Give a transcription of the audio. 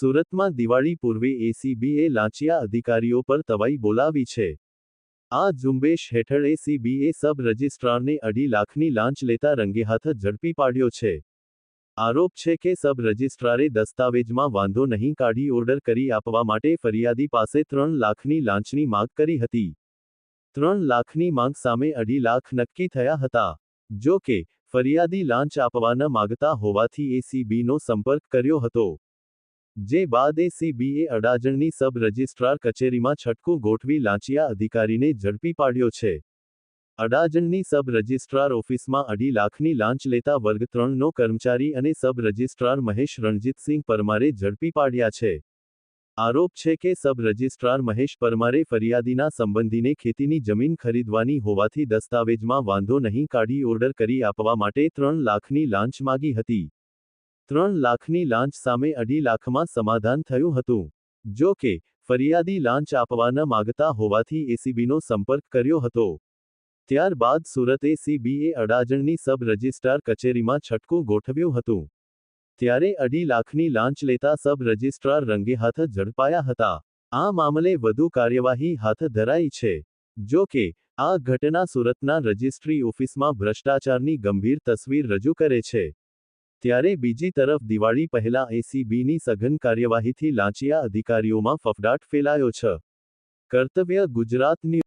સુરતમાં દિવાળી પૂર્વે એસીબીએ લાંચિયા અધિકારીઓ પર તવાઈ બોલાવી છે। આ ઝુંબેશ હેઠળ એસીબીએ સબ રજિસ્ટ્રારને 2.5 લાખની લાંચ લેતા રંગેહાથ ઝડપી પાડ્યો છે। આરોપ છે કે સબ રજિસ્ટ્રારે દસ્તાવેજમાં વાંધો નહીં કાઢી ઓર્ડર કરી આપવા માટે ફરિયાદી પાસે 3 લાખની લાંચની માંગ કરી હતી। 3 લાખની માંગ સામે 2.5 લાખ નક્કી થયા હતા। જો કે, ફરિયાદી લાંચ આપવા ન માગતા હોવાથી એસીબીનો સંપર્ક કર્યો હતો। જે બાદ એસીબીએ અડાજણની સબ રજિસ્ટ્રાર કચેરીમાં છટકું ગોઠવી લાંચિયા અધિકારીને ઝડપી પાડ્યો છે। અડાજણની સબ રજિસ્ટ્રાર ઓફિસમાં 2.5 લાખની લાંચ લેતા વર્ગ 3નો કર્મચારી અને સબ રજિસ્ટ્રાર મહેશ રણજીતસિંહ પરમારે ઝડપી પાડ્યા છે। આરોપ છે કે સબ રજિસ્ટ્રાર મહેશ પરમારે ફરિયાદીના સંબંધીને ખેતીની જમીન ખરીદવાની હોવાથી દસ્તાવેજમાં વાંધો નહીં કાઢી ઓર્ડર કરી આપવા માટે 3 લાખની લાંચ માગી હતી। 3 લાખની લાંચ સામે 2.5 લાખમાં સમાધાન થયું હતું। જો કે, ફરિયાદી લાંચ આપવા ન માગતા હોવાથી એસીબીનો સંપર્ક કર્યો હતો। ત્યારબાદ સુરત એસીબીએ અડાજણની સબ રજિસ્ટ્રાર કચેરીમાં છટકું ગોઠવ્યું હતું। ત્યારે 2.5 લાખની લાંચ લેતા સબ રજિસ્ટ્રાર રંગેહાથ ઝડપાયા હતા। આ મામલે વધુ કાર્યવાહી હાથ ધરાઈ છે। જો કે, આ ઘટના સુરતના રજિસ્ટ્રી ઓફિસમાં ભ્રષ્ટાચારની ગંભીર તસવીર રજૂ કરે છે। ત્યારે બીજી તરફ દિવાળી પહેલા એસીબીની સઘન કાર્યવાહીથી લાંચિયા અધિકારીઓમાં ફફડાટ ફેલાયો છે। કર્તવ્ય ગુજરાત ન્યૂઝ।